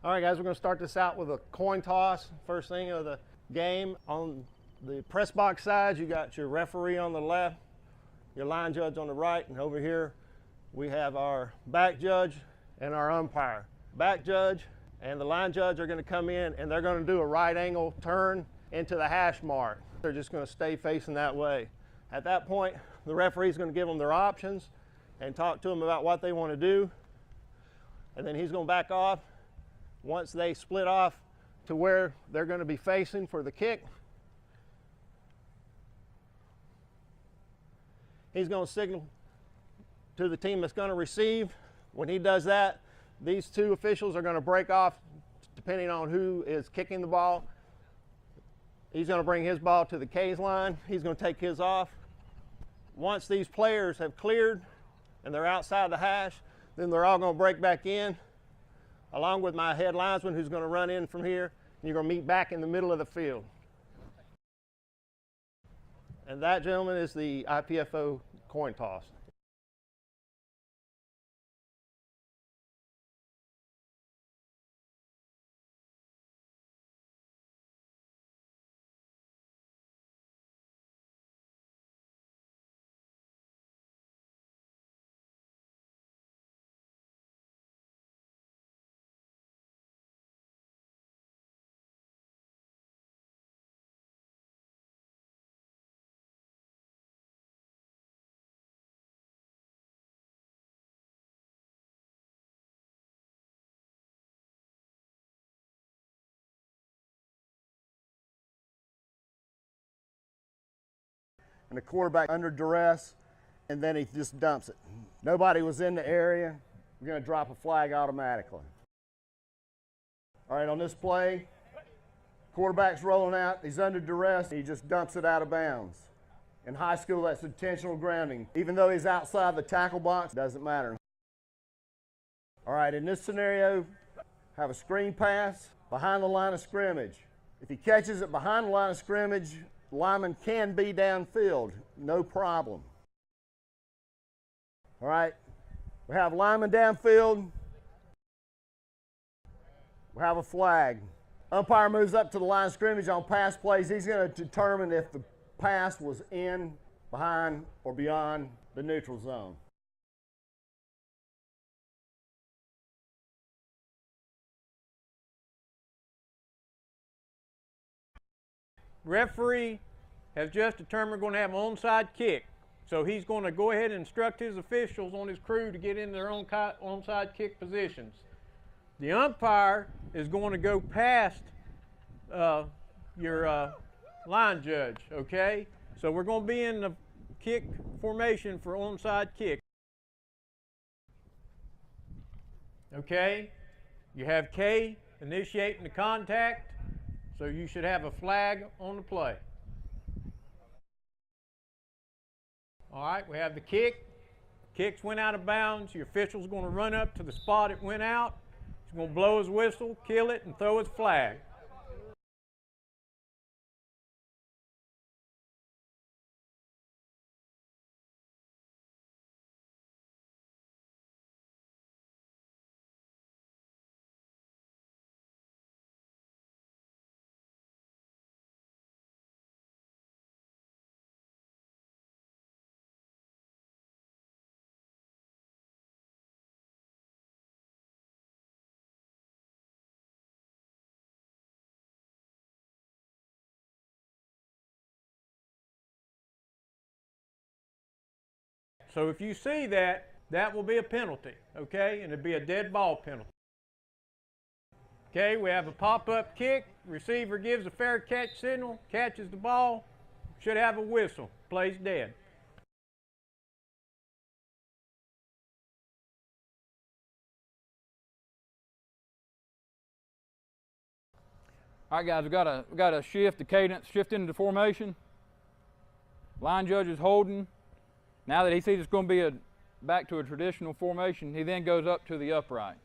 All right, guys, we're going to start this out with a coin toss. First thing of the game. On the press box side, you got your referee on the left, your line judge on the right, and over here we have our back judge and our umpire. Back judge and the line judge are going to come in and they're going to do a right angle turn into the hash mark. They're just going to stay facing that way. At that point, the referee is going to give them their options and talk to them about what they want to do. And then he's going to back off. Once they split off to where they're going to be facing for the kick, he's going to signal to the team that's going to receive. When he does that, these two officials are going to break off depending on who is kicking the ball. He's going to bring his ball to the K's line. He's going to take his off. Once these players have cleared and they're outside the hash, then they're all going to break back in, along with my head linesman who's going to run in from here, and you're going to meet back in the middle of the field. And that, gentlemen, is the IPFO coin toss. And the quarterback under duress, and then he just dumps it. Nobody was in the area. We're going to drop a flag automatically. All right, on this play, quarterback's rolling out. He's under duress. He just dumps it out of bounds. In high school, that's intentional grounding. Even though he's outside the tackle box, doesn't matter. All right, in this scenario, have a screen pass behind the line of scrimmage. If he catches it behind the line of scrimmage, lineman can be downfield, no problem. All right, we have lineman downfield. We have a flag. Umpire moves up to the line of scrimmage on pass plays. He's going to determine if the pass was in, behind, or beyond the neutral zone. Referee has just determined we're going to have an onside kick. So he's going to go ahead and instruct his officials on his crew to get in their own onside kick positions. The umpire is going to go past your line judge, okay? So we're going to be in the kick formation for onside kick. Okay? You have K initiating the contact. So you should have a flag on the play. All right, we have the kick. Kicks went out of bounds. Your official's going to run up to the spot it went out. He's going to blow his whistle, kill it, and throw his flag. So if you see that, that will be a penalty, okay? And it'll be a dead ball penalty. Okay, we have a pop-up kick. Receiver gives a fair catch signal, catches the ball, should have a whistle, plays dead. All right, guys, we got to shift the cadence, shift into the formation. Line judge is holding. Now that he sees it's going to be back to a traditional formation, he then goes up to the upright.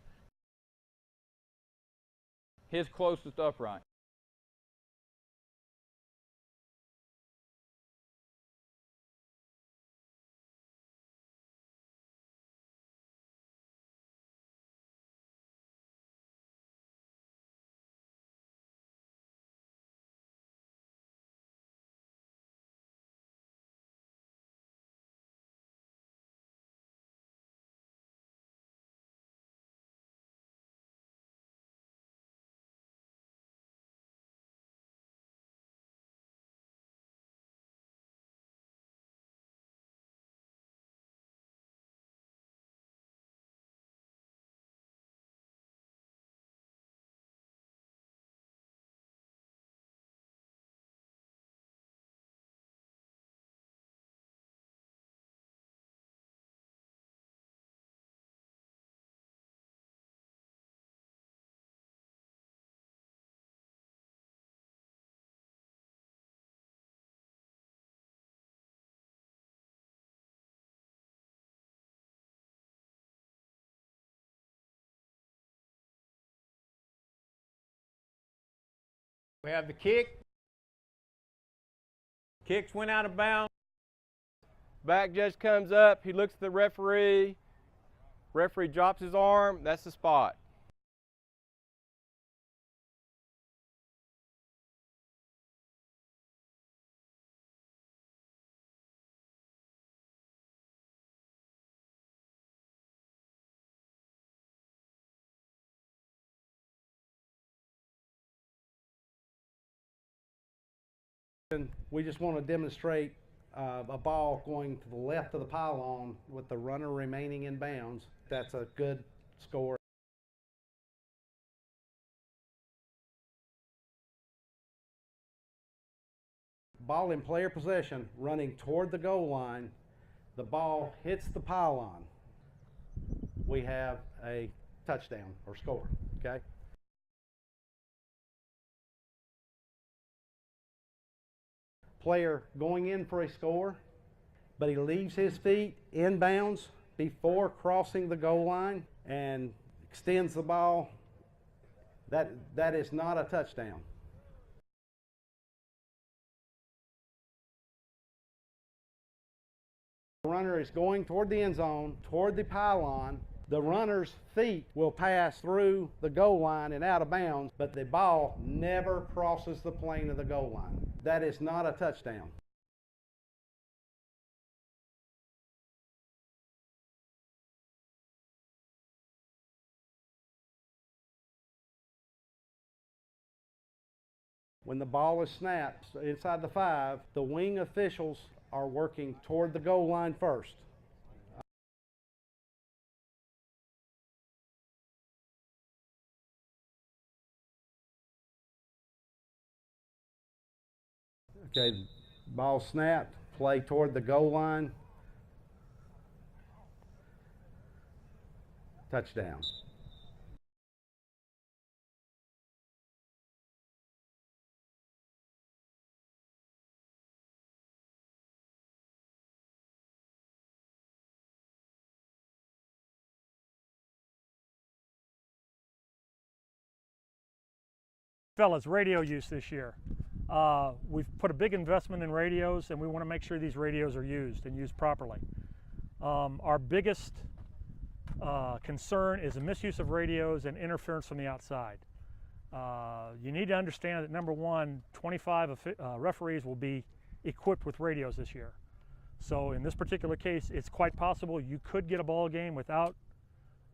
His closest upright. We have the kick. Kicks went out of bounds. Back judge comes up, he looks at the referee. Referee drops his arm, that's the spot. We just want to demonstrate a ball going to the left of the pylon with the runner remaining in bounds. That's a good score. Ball in player possession, running toward the goal line. The ball hits the pylon. We have a touchdown or score, okay? Player going in for a score, but he leaves his feet in bounds before crossing the goal line and extends the ball. That is not a touchdown. The runner is going toward the end zone, toward the pylon. The runner's feet will pass through the goal line and out of bounds, but the ball never crosses the plane of the goal line. That is not a touchdown. When the ball is snapped inside the 5, the wing officials are working toward the goal line first. Okay, ball snapped, play toward the goal line. Touchdown. Fellas, radio use this year. We've put a big investment in radios, and we want to make sure these radios are used and used properly. Our biggest concern is the misuse of radios and interference from the outside. You need to understand that, number one, 25 referees will be equipped with radios this year. So in this particular case, it's quite possible you could get a ball game without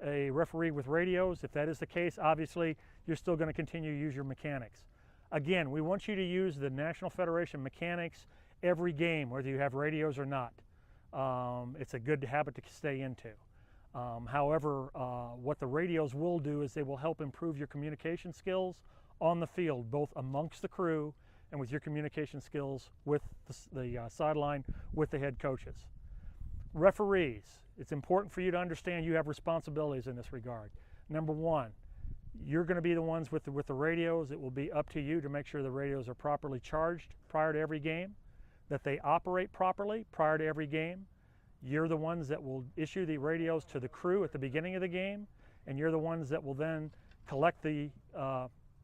a referee with radios. If that is the case, obviously, you're still going to continue to use your mechanics. Again, we want you to use the National Federation mechanics every game, whether you have radios or not. It's a good habit to stay into. However, what the radios will do is they will help improve your communication skills on the field, both amongst the crew and with your communication skills with the sideline with the head coaches. Referees, it's important for you to understand you have responsibilities in this regard. Number one, you're going to be the ones with the radios. It will be up to you to make sure the radios are properly charged prior to every game, that they operate properly prior to every game. You're the ones that will issue the radios to the crew at the beginning of the game, and you're the ones that will then collect the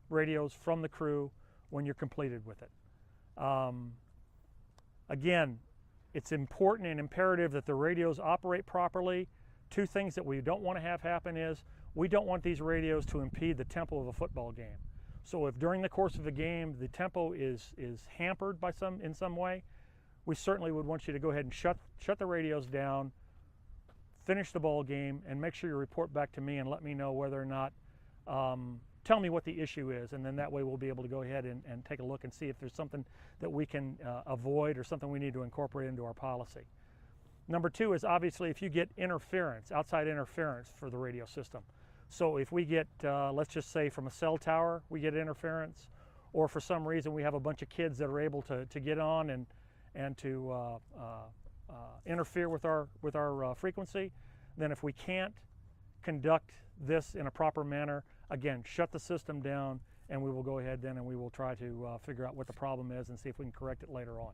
radios from the crew when you're completed with it. Again, it's important and imperative that the radios operate properly. Two things that we don't want to have happen is we don't want these radios to impede the tempo of a football game. So if during the course of a game the tempo is hampered by in some way, we certainly would want you to go ahead and shut the radios down, finish the ball game, and make sure you report back to me and let me know whether or not, tell me what the issue is, and then that way we'll be able to go ahead and take a look and see if there's something that we can avoid or something we need to incorporate into our policy. Number two is obviously if you get interference, outside interference for the radio system. So if we get, let's just say from a cell tower, we get interference, or for some reason we have a bunch of kids that are able to get on and to interfere with our frequency, then if we can't conduct this in a proper manner, again, shut the system down, and we will go ahead then and we will try to figure out what the problem is and see if we can correct it later on.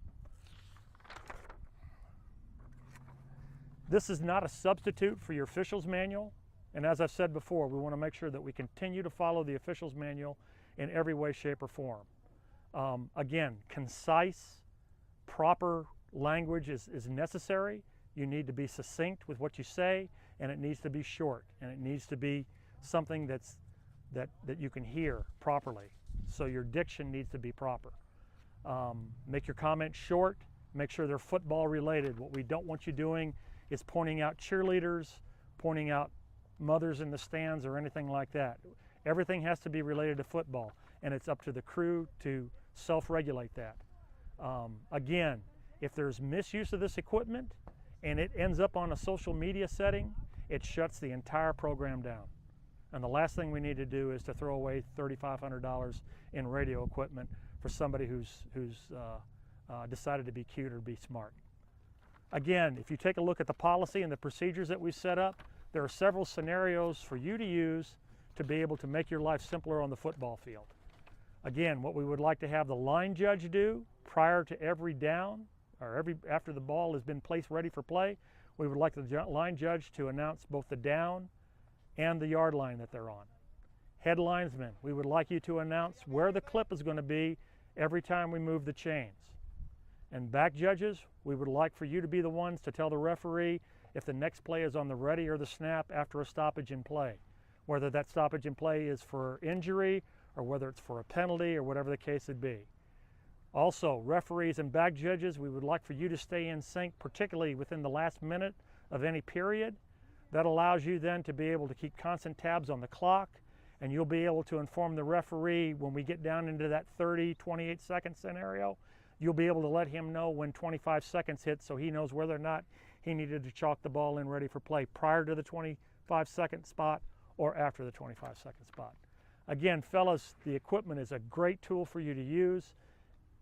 This is not a substitute for your officials manual, and as I've said before, we want to make sure that we continue to follow the officials manual in every way, shape, or form. Again, concise, proper language is necessary. You need to be succinct with what you say, and it needs to be short, and it needs to be something that you can hear properly. So your diction needs to be proper. Make your comments short, make sure they're football related. What we don't want you doing is pointing out cheerleaders, pointing out mothers in the stands or anything like that. Everything has to be related to football, and it's up to the crew to self-regulate that. Again, if there's misuse of this equipment and it ends up on a social media setting, it shuts the entire program down. And the last thing we need to do is to throw away $3,500 in radio equipment for somebody who's decided to be cute or be smart. Again, if you take a look at the policy and the procedures that we set up, there are several scenarios for you to use to be able to make your life simpler on the football field. Again, what we would like to have the line judge do prior to every down, or after the ball has been placed ready for play, we would like the line judge to announce both the down and the yard line that they're on. Head linesmen, we would like you to announce where the clip is going to be every time we move the chains. And back judges, we would like for you to be the ones to tell the referee if the next play is on the ready or the snap after a stoppage in play, whether that stoppage in play is for injury or whether it's for a penalty or whatever the case would be. Also, referees and back judges, we would like for you to stay in sync, particularly within the last minute of any period. That allows you then to be able to keep constant tabs on the clock, and you'll be able to inform the referee when we get down into that 30, 28 second scenario. You'll be able to let him know when 25 seconds hit, so he knows whether or not he needed to chalk the ball in ready for play prior to the 25-second spot or after the 25-second spot. Again, fellas, the equipment is a great tool for you to use.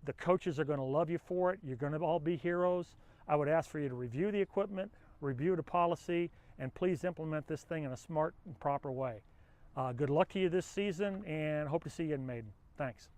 The coaches are going to love you for it. You're going to all be heroes. I would ask for you to review the equipment, review the policy, and please implement this thing in a smart and proper way. Good luck to you this season, and hope to see you in Maiden. Thanks.